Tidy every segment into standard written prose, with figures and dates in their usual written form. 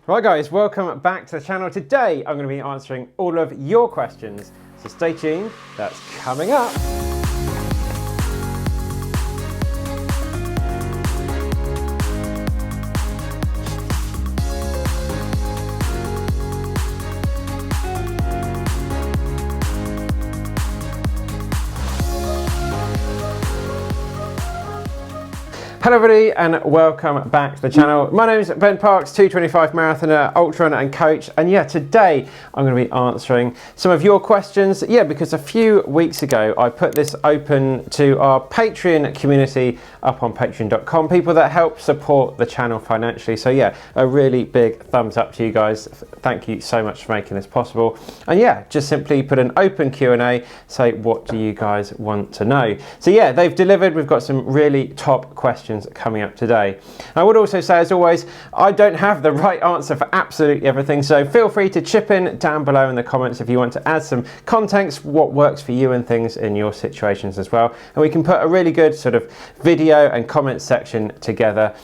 Right guys, welcome back to the channel. Today I'm going to be answering all of your questions, so stay tuned, that's coming up. Hello everybody and welcome back to the channel. My name is Ben Parks, 225 marathoner, ultra runner and coach, and yeah, today I'm going to be answering some of your questions. Yeah, because a few weeks ago I put this open to our Patreon community up on patreon.com, people that help support the channel financially. So yeah, a really big thumbs up to you guys. Thank you so much for making this possible. And yeah, just simply put an open Q&A, say what do you guys want to know. So yeah, they've delivered. We've got some really top questions coming up today. I would also say, as always, I don't have the right answer for absolutely everything, so feel free to chip in down below in the comments if you want to add some context, what works for you and things in your situations as well, and we can put a really good sort of video and comment section together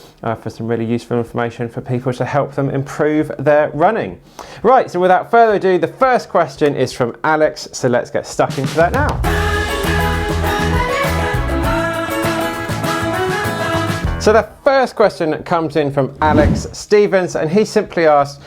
for some really useful information for people to help them improve their running. Right, so without further ado, the first question is from Alex, so let's get stuck into that now. So the first question comes in from Alex Stevens, and he simply asked,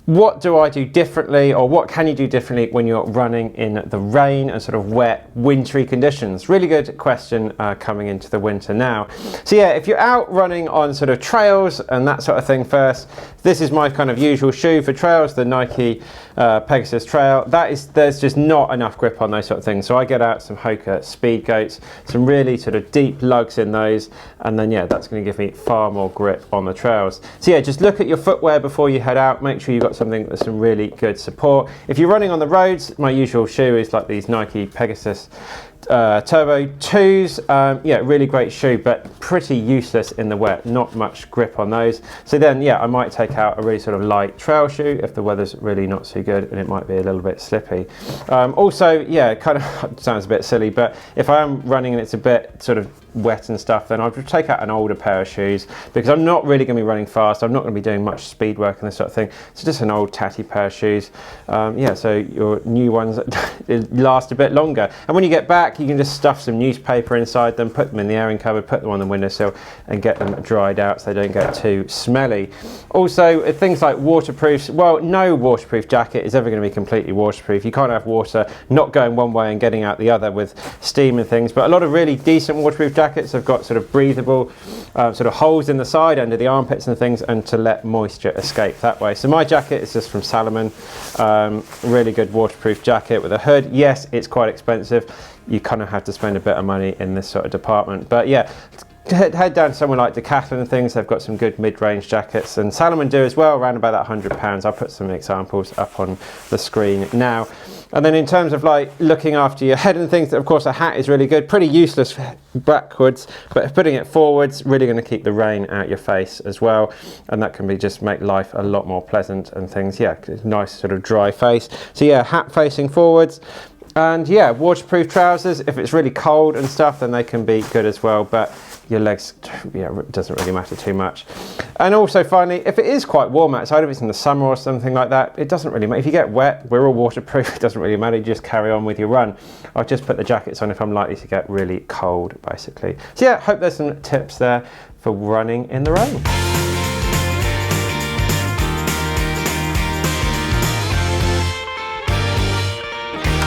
what do I do differently, or what can you do differently when you're running in the rain and sort of wet, wintry conditions? Really good question coming into the winter now. So yeah, if you're out running on sort of trails and that sort of thing first, this is my kind of usual shoe for trails, the Nike Pegasus Trail. There's just not enough grip on those sort of things. So I get out some Hoka Speed Goats, some really sort of deep lugs in those, and then yeah, that's going to give me far more grip on the trails. So yeah, just look at your footwear before you head out. Make sure you've got something with some really good support. If you're running on the roads, my usual shoe is like these Nike Pegasus Turbo 2s. Yeah, really great shoe, but pretty useless in the wet, not much grip on those. So then yeah, I might take out a really sort of light trail shoe if the weather's really not so good and it might be a little bit slippy. Also, yeah, kind of sounds a bit silly, but if I am running and it's a bit sort of wet and stuff, then I'll just take out an older pair of shoes, because I'm not really going to be running fast. I'm not going to be doing much speed work and this sort of thing. So just an old tatty pair of shoes. Yeah, so your new ones last a bit longer. And when you get back, you can just stuff some newspaper inside them, put them in the airing cupboard, put them on the windowsill and get them dried out so they don't get too smelly. Also, things like waterproofs. Well, no waterproof jacket is ever going to be completely waterproof. You can't have water not going one way and getting out the other with steam and things, but a lot of really decent waterproof jackets have got sort of breathable sort of holes in the side under the armpits and things, and to let moisture escape that way. So my jacket is just from Salomon, really good waterproof jacket with a hood. Yes, it's quite expensive. You kind of have to spend a bit of money in this sort of department, but yeah, head down to somewhere like Decathlon and things. They've got some good mid-range jackets, and Salomon do as well, around about that £100. I'll put some examples up on the screen now. And then in terms of like looking after your head and things, of course a hat is really good, pretty useless backwards, but putting it forwards, really going to keep the rain out your face as well, and that can be just make life a lot more pleasant and things. Yeah, nice sort of dry face. So yeah, hat facing forwards. And yeah, waterproof trousers. If it's really cold and stuff, then they can be good as well, but your legs, yeah, it doesn't really matter too much. And also finally, if it is quite warm outside, if it's in the summer or something like that, it doesn't really matter. If you get wet, we're all waterproof, it doesn't really matter, you just carry on with your run. I'll just put the jackets on if I'm likely to get really cold, basically. So yeah, hope there's some tips there for running in the rain.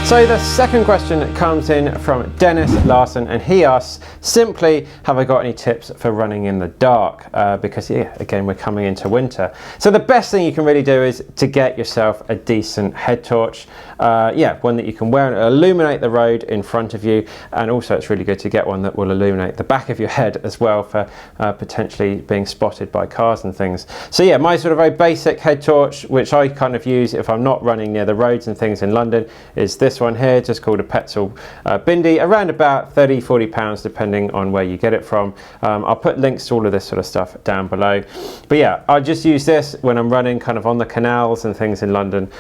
So the second question comes in from Dennis Larson, and he asks, simply, have I got any tips for running in the dark? Because yeah, again, we're coming into winter. So the best thing you can really do is to get yourself a decent head torch. Yeah, one that you can wear and illuminate the road in front of you, and also it's really good to get one that will illuminate the back of your head as well for potentially being spotted by cars and things. So yeah, my sort of very basic head torch, which I kind of use if I'm not running near the roads and things in London, is this one here, just called a Petzl Bindi, around about £30–40 depending on where you get it from. I'll put links to all of this sort of stuff down below, but yeah, I just use this when I'm running kind of on the canals and things in London,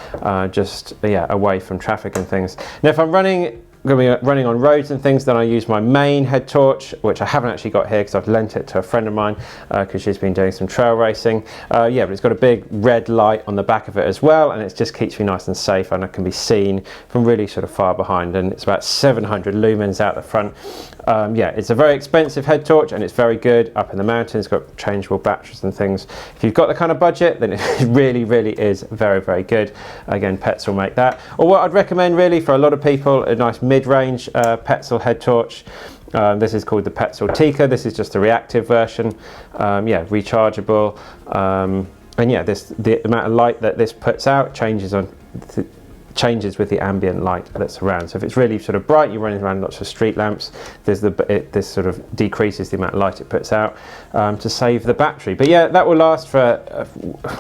just yeah, away from traffic and things. Now if I'm running going to be running on roads and things, then I use my main head torch, which I haven't actually got here because I've lent it to a friend of mine because she's been doing some trail racing. Yeah, but it's got a big red light on the back of it as well, and it just keeps me nice and safe, and it can be seen from really sort of far behind, and it's about 700 lumens out the front. Yeah, it's a very expensive head torch, and it's very good up in the mountains. It's got changeable batteries and things. If you've got the kind of budget, then it really, really is very, very good. Again, Pets will make that. Or what I'd recommend really for a lot of people, a nice mid-range Petzl head torch. This is called the Petzl Tika. This is just a reactive version. Yeah, rechargeable. And yeah, the amount of light that this puts out changes with the ambient light that's around. So if it's really sort of bright, you're running around lots of street lamps, this sort of decreases the amount of light it puts out to save the battery. But yeah, that will last for,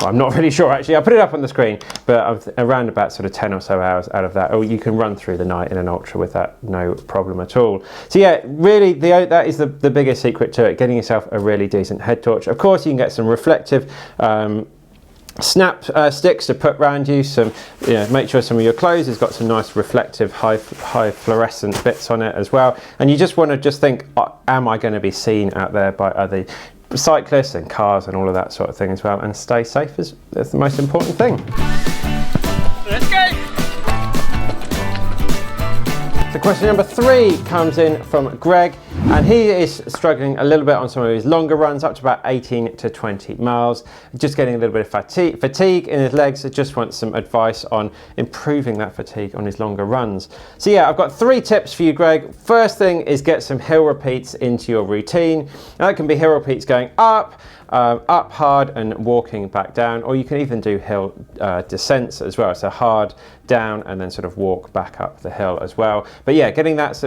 I'm not really sure actually, I'll put it up on the screen, but around about sort of 10 or so hours out of that. Or you can run through the night in an Ultra with that, no problem at all. So yeah, really that is the biggest secret to it, getting yourself a really decent head torch. Of course, you can get some reflective snap sticks to put around you. Some, make sure some of your clothes has got some nice reflective high fluorescent bits on it as well. And you just want to think, am I going to be seen out there by other cyclists and cars and all of that sort of thing as well, and stay safe is the most important thing. Let's go! So question number 3 comes in from Greg, and he is struggling a little bit on some of his longer runs, up to about 18 to 20 miles, just getting a little bit of fatigue in his legs. So just wants some advice on improving that fatigue on his longer runs. So yeah, I've got 3 tips for you, Greg. First thing is get some hill repeats into your routine. Now that can be hill repeats going up hard and walking back down, or you can even do hill descents as well, so hard down and then sort of walk back up the hill as well. But yeah, getting that's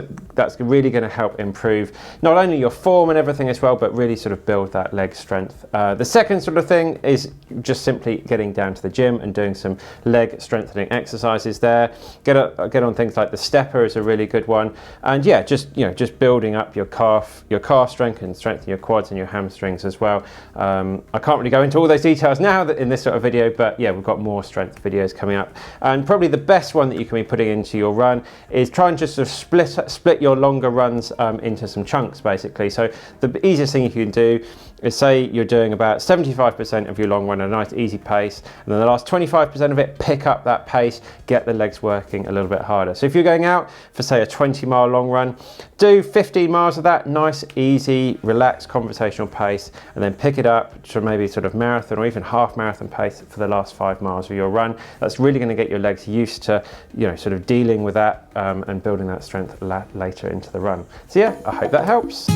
really going to help improve not only your form and everything as well, but really sort of build that leg strength. The second sort of thing is just simply getting down to the gym and doing some leg strengthening exercises there. Get on things like the stepper is a really good one, and yeah, just building up your calf strength and strengthening your quads and your hamstrings as well. I can't really go into all those details now in this sort of video, but yeah, we've got more strength videos coming up. And probably the best one that you can be putting into your run is try and just sort of split your longer runs into some chunks, basically. So the easiest thing you can do is, say you're doing about 75% of your long run at a nice easy pace, and then the last 25% of it, pick up that pace, get the legs working a little bit harder. So if you're going out for say a 20-mile long run, do 15 miles of that nice, easy, relaxed, conversational pace, and then pick it up to maybe sort of marathon or even half marathon pace for the last 5 miles of your run. That's really going to get your legs used to, sort of dealing with that and building that strength later into the run. So yeah, I hope that helps.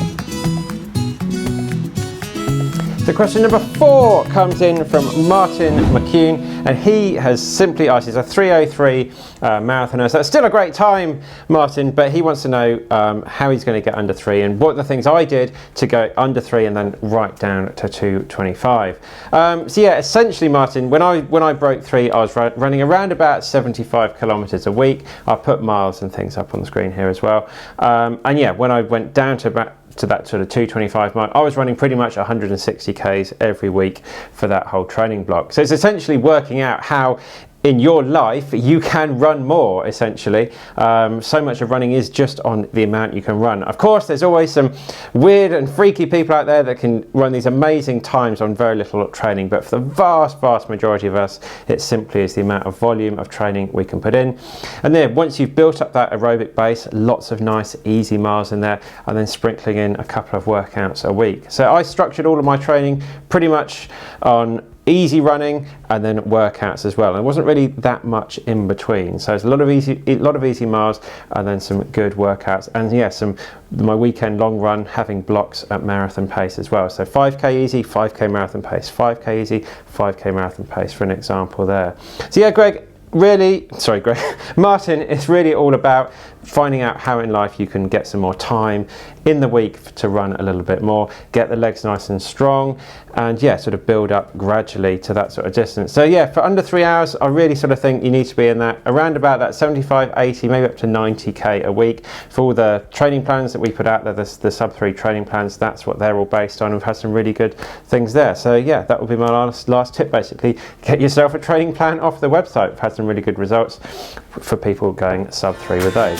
So question number 4 comes in from Martin McCune, and he has simply asked, he's a 3:03 marathoner, so it's still a great time, Martin, but he wants to know how he's going to get under 3 and what are the things I did to go under 3 and then right down to 2:25. So yeah, essentially, Martin, when I broke 3, I was running around about 75 kilometers a week. I'll put miles and things up on the screen here as well. And yeah, when I went down to that sort of 2:25 mark, I was running pretty much 160 k's every week for that whole training block. So it's essentially working out how in your life you can run more, essentially. So much of running is just on the amount you can run. Of course, there's always some weird and freaky people out there that can run these amazing times on very little training, but for the vast majority of us, it simply is the amount of volume of training we can put in. And then once you've built up that aerobic base, lots of nice easy miles in there, and then sprinkling in a couple of workouts a week. So I structured all of my training pretty much on easy running and then workouts as well. And there wasn't really that much in between. So it's a lot of easy miles and then some good workouts. And yeah, my weekend long run having blocks at marathon pace as well. So 5k easy, 5k marathon pace, 5k easy, 5k marathon pace for an example there. So yeah, Martin, it's really all about finding out how in life you can get some more time in the week to run a little bit more, get the legs nice and strong, and yeah, sort of build up gradually to that sort of distance. So yeah, for under 3 hours, I really sort of think you need to be in that around about that 75, 80, maybe up to 90k a week. For all the training plans that we put out there, the sub 3 training plans, that's what they're all based on. We've had some really good things there. So yeah, that will be my last tip, basically. Get yourself a training plan off the website. We've had some really good results for people going sub 3 with those.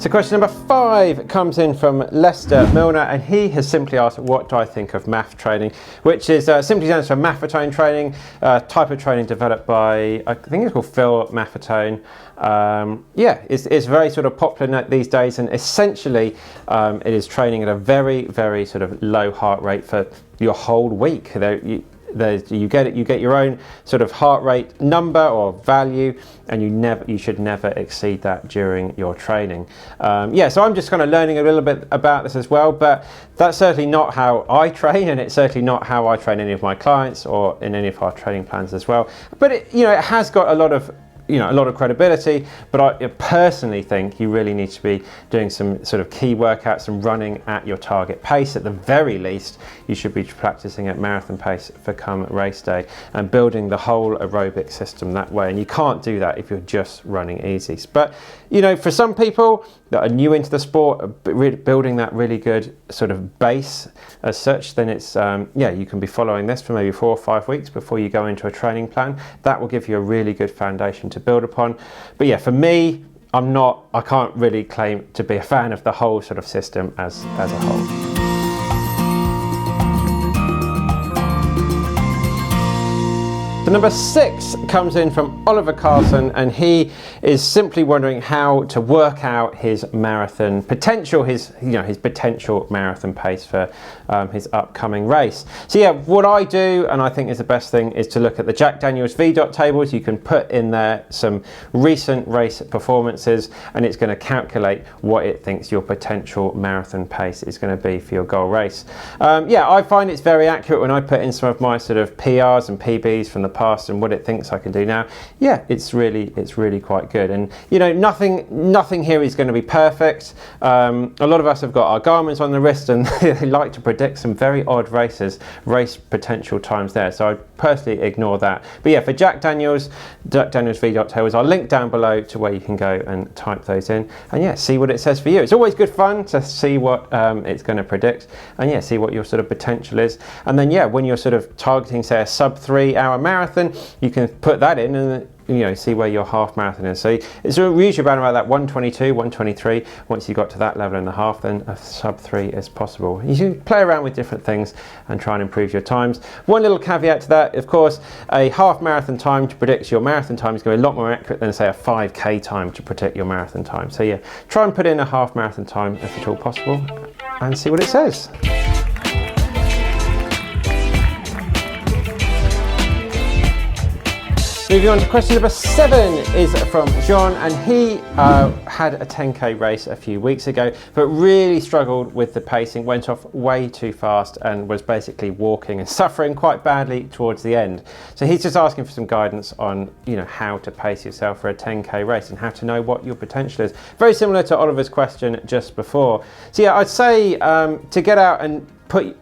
So question number 5 comes in from Lester Milner, and he has simply asked, what do I think of math training, which is simply stands for Maffetone training, type of training developed by, I think it's called Phil Maffetone. It's very sort of popular these days, and essentially it is training at a very, very sort of low heart rate for your whole week. You get your own sort of heart rate number or value, and you should never exceed that during your training. So I'm just kind of learning a little bit about this as well, but that's certainly not how I train, and it's certainly not how I train any of my clients or in any of our training plans as well. But it has got a lot of credibility, but I personally think you really need to be doing some sort of key workouts and running at your target pace. At the very least, you should be practicing at marathon pace for come race day and building the whole aerobic system that way. And you can't do that if you're just running easy. But for some people that are new into the sport, building that really good sort of base as such, then it's you can be following this for maybe 4 or 5 weeks before you go into a training plan. That will give you a really good foundation to build upon. But for me, I can't really claim to be a fan of the whole sort of system as a whole. So number 6 comes in from Oliver Carlson, and he is simply wondering how to work out his marathon potential, his potential marathon pace for his upcoming race. So what I do, and I think is the best thing, is to look at the Jack Daniels VDOT tables. You can put in there some recent race performances, and it's going to calculate what it thinks your potential marathon pace is going to be for your goal race. I find it's very accurate when I put in some of my sort of PRs and PBs from the past and what it thinks I can do now. It's really quite good, and nothing here is going to be perfect. A lot of us have got our Garmin's on the wrist, and they like to predict some very odd race potential times there, so I personally ignore that. But for Jack Daniels VDOT tables, I'll link down below to where you can go and type those in and see what it says for you. It's always good fun to see what it's going to predict and see what your sort of potential is. And then when you're sort of targeting, say, a sub 3 hour marathon, you can put that in and see where your half marathon is. So it's usually around about that 122, 123. Once you got to that level and a half, then a sub 3 is possible. You can play around with different things and try and improve your times. One little caveat to that, of course, a half marathon time to predict your marathon time is going to be a lot more accurate than, say, a 5k time to predict your marathon time. So try and put in a half marathon time if at all possible and see what it says. Moving on to question number 7 is from John, and he had a 10k race a few weeks ago, but really struggled with the pacing, went off way too fast and was basically walking and suffering quite badly towards the end. So he's just asking for some guidance on how to pace yourself for a 10k race and how to know what your potential is. Very similar to Oliver's question just before. So I'd say to get out and put your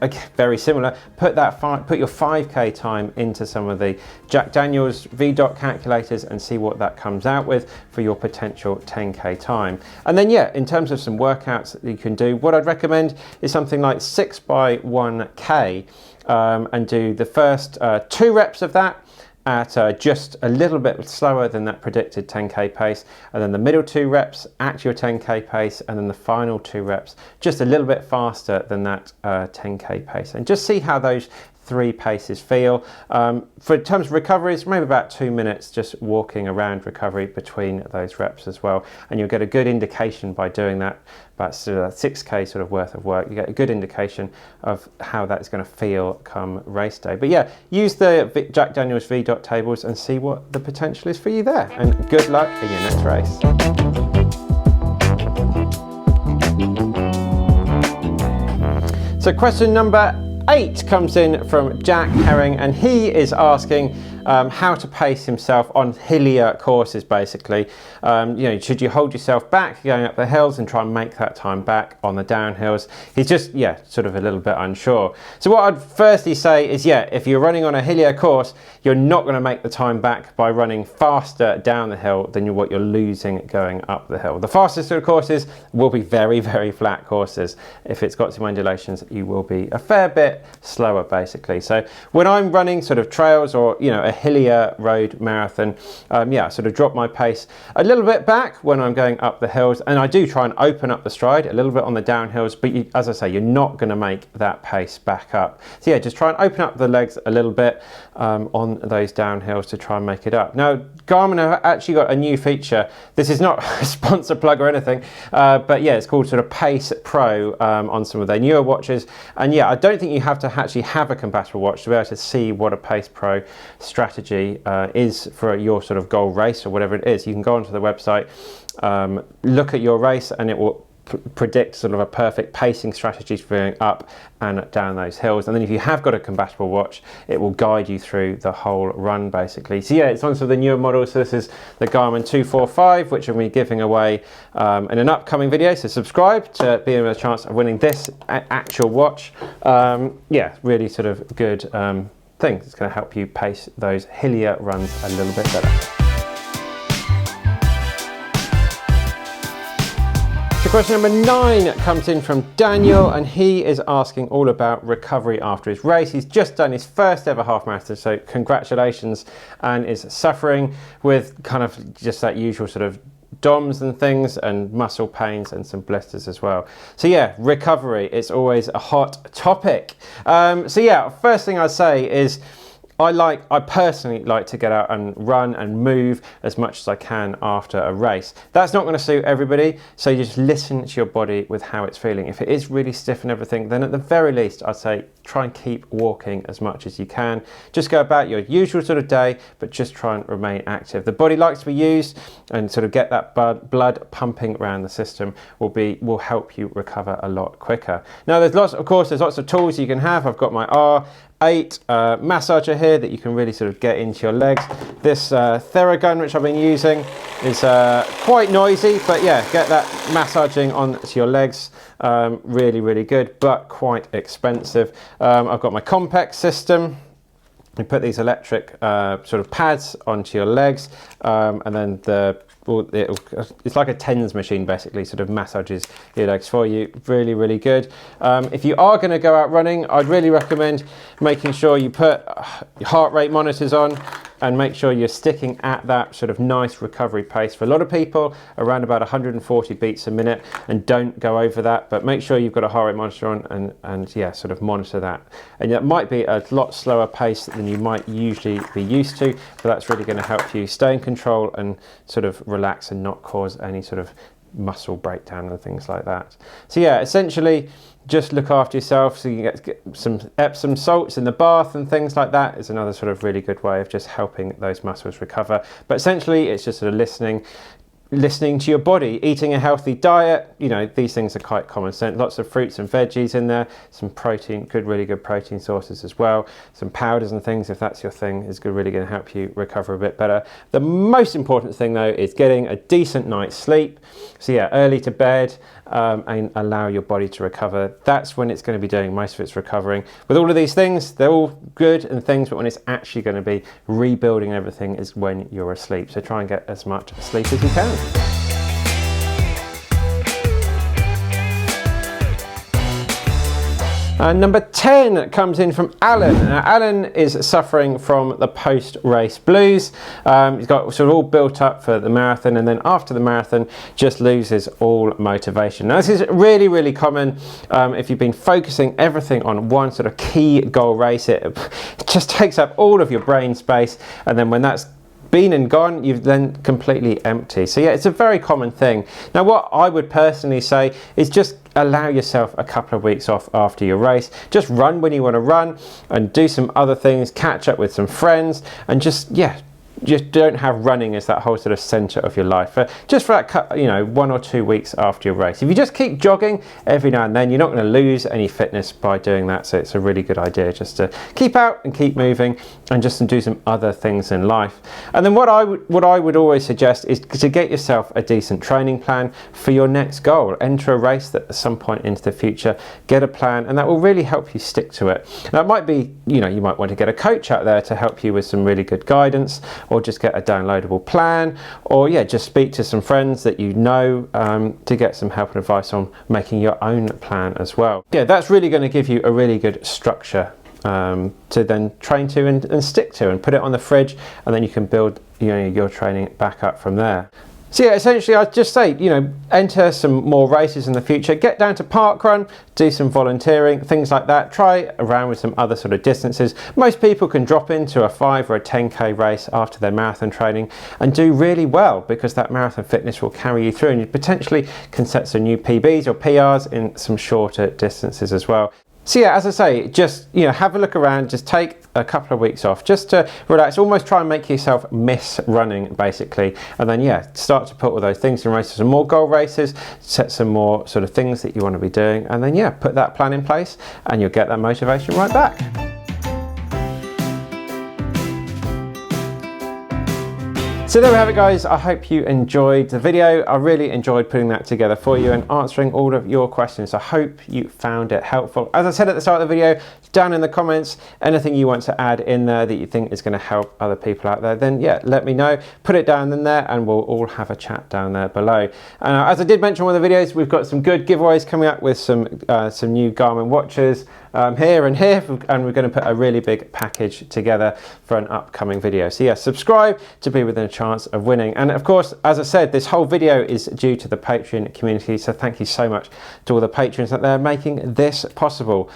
5k time into some of the Jack Daniels VDOT calculators and see what that comes out with for your potential 10k time. And then in terms of some workouts that you can do, what I'd recommend is something like 6 by 1k and do the first 2 reps of that at just a little bit slower than that predicted 10k pace, and then the middle 2 reps at your 10k pace, and then the final 2 reps just a little bit faster than that 10k pace, and just see how those 3 paces feel. For in terms of recoveries, maybe about 2 minutes just walking around recovery between those reps as well, and you'll get a good indication by doing that, about 6k sort of worth of work. You get a good indication of how that's going to feel come race day. But use the Jack Daniels VDOT tables and see what the potential is for you there, and good luck in your next race. So question number 8 comes in from Jack Herring, and he is asking how to pace himself on hillier courses, basically. Should you hold yourself back going up the hills and try and make that time back on the downhills? He's just, sort of a little bit unsure. So what I'd firstly say is, if you're running on a hillier course, you're not going to make the time back by running faster down the hill than what you're losing going up the hill. The fastest sort of courses will be very, very flat courses. If it's got some undulations, you will be a fair bit slower, basically. So when I'm running sort of trails or, a hillier road marathon, yeah, I sort of drop my pace a little bit back when I'm going up the hills, and I do try and open up the stride a little bit on the downhills, but as I say, you're not going to make that pace back up. So yeah, just try and open up the legs a little bit on those downhills to try and make it up. Now, Garmin have actually got a new feature. This is not a sponsor plug or anything, but yeah, it's called sort of Pace Pro on some of their newer watches. And yeah, I don't think you have to actually have a compatible watch to be able to see what a Pace Pro strategy is for your sort of goal race or whatever it is. You can go onto the website, look at your race, and it will predict sort of a perfect pacing strategy for going up and down those hills. And then if you have got a compatible watch, it will guide you through the whole run basically. So yeah, it's on some of the newer models. So this is the Garmin 245, which I'm going to be giving away in an upcoming video. So subscribe to be in a chance of winning this actual watch. Yeah, really sort of good thing. It's going to help you pace those hillier runs a little bit better. So question number 9 comes in from Daniel, and he is asking all about recovery after his race. He's just done his first ever half marathon, so congratulations, and is suffering with kind of just that usual sort of DOMs and things, and muscle pains and some blisters as well. So yeah, recovery, it's always a hot topic. So yeah, first thing I'd say is I personally like to get out and run and move as much as I can after a race. That's not going to suit everybody, so you just listen to your body with how it's feeling. If it is really stiff and everything, then at the very least I'd say try and keep walking as much as you can. Just go about your usual sort of day, but just try and remain active. The body likes to be used, and sort of get that blood pumping around the system will help you recover a lot quicker. Now there's lots of tools you can have. I've got my R8 massager here that you can really sort of get into your legs. This Theragun, which I've been using, is quite noisy, but yeah, get that massaging onto your legs. Really, really good, but quite expensive. I've got my Compex system. You put these electric sort of pads onto your legs, and then it's like a TENS machine basically, sort of massages your legs for you. Really, really good. If you are going to go out running, I'd really recommend making sure you put your heart rate monitors on, and make sure you're sticking at that sort of nice recovery pace. For a lot of people, around about 140 beats a minute, and don't go over that, but make sure you've got a heart rate monitor on, and yeah, sort of monitor that. And that might be a lot slower pace than you might usually be used to, but that's really going to help you stay in control and sort of relax and not cause any sort of muscle breakdown and things like that. So yeah, essentially just look after yourself, so you get some Epsom salts in the bath and things like that is another sort of really good way of just helping those muscles recover. But essentially it's just sort of listening to your body, eating a healthy diet. You know, these things are quite common sense. Lots of fruits and veggies in there, some protein, really good protein sources as well. Some powders and things, if that's your thing, is really going to help you recover a bit better. The most important thing though is getting a decent night's sleep. So yeah, early to bed, and allow your body to recover. That's when it's going to be doing most of its recovering. With all of these things, they're all good and things, but when it's actually going to be rebuilding everything is when you're asleep. So try and get as much sleep as you can. Number 10 comes in from Alan. Now, Alan is suffering from the post-race blues. He's got sort of all built up for the marathon, and then after the marathon just loses all motivation. Now this is really, really common if you've been focusing everything on one sort of key goal race. It just takes up all of your brain space, and then when that's been and gone, you've then completely empty. So yeah, it's a very common thing. Now what I would personally say is just allow yourself a couple of weeks off after your race. Just run when you want to run, and do some other things, catch up with some friends, and just don't have running as that whole sort of center of your life just for that, you know, 1 or 2 weeks after your race. If you just keep jogging every now and then, you're not going to lose any fitness by doing that. So it's a really good idea just to keep out and keep moving, and just do some other things in life. And then what I would always suggest is to get yourself a decent training plan for your next goal. Enter a race that at some point into the future, get a plan, and that will really help you stick to it. Now it might be, you know, you might want to get a coach out there to help you with some really good guidance, or just get a downloadable plan, or yeah, just speak to some friends that you know to get some help and advice on making your own plan as well. Yeah, that's really going to give you a really good structure to then train to and stick to, and put it on the fridge, and then you can build your training back up from there. So yeah, essentially I'd just say, enter some more races in the future, get down to parkrun, do some volunteering, things like that, try around with some other sort of distances. Most people can drop into a 5 or a 10k race after their marathon training and do really well, because that marathon fitness will carry you through, and you potentially can set some new PBs or PRs in some shorter distances as well. So yeah, as I say, just have a look around, just take a couple of weeks off just to relax, almost try and make yourself miss running basically, and then start to put all those things in races, some more goal races, set some more sort of things that you want to be doing, and then put that plan in place and you'll get that motivation right back. So there we have it, guys. I hope you enjoyed the video. I really enjoyed putting that together for you and answering all of your questions. I hope you found it helpful. As I said at the start of the video, down in the comments, anything you want to add in there that you think is going to help other people out there, then let me know. Put it down in there and we'll all have a chat down there below. As I did mention in one of the videos, we've got some good giveaways coming up with some new Garmin watches here, and we're going to put a really big package together for an upcoming video. So yeah, subscribe to be within a chance of winning. And of course, as I said, this whole video is due to the Patreon community, so thank you so much to all the patrons that they're making this possible.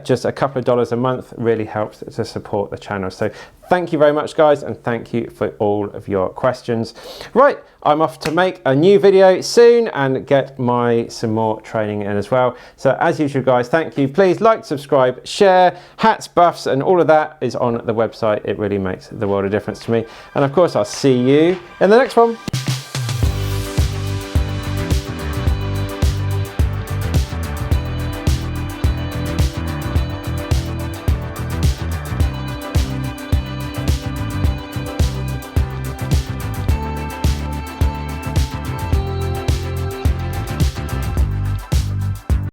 Just a couple of dollars a month really helps to support the channel. So thank you very much, guys, and thank you for all of your questions. Right, I'm off to make a new video soon and get some more training in as well. So as usual, guys, thank you. Please like, subscribe, share, hats, buffs, and all of that is on the website. It really makes the world of difference to me. And of course, I'll see you in the next one.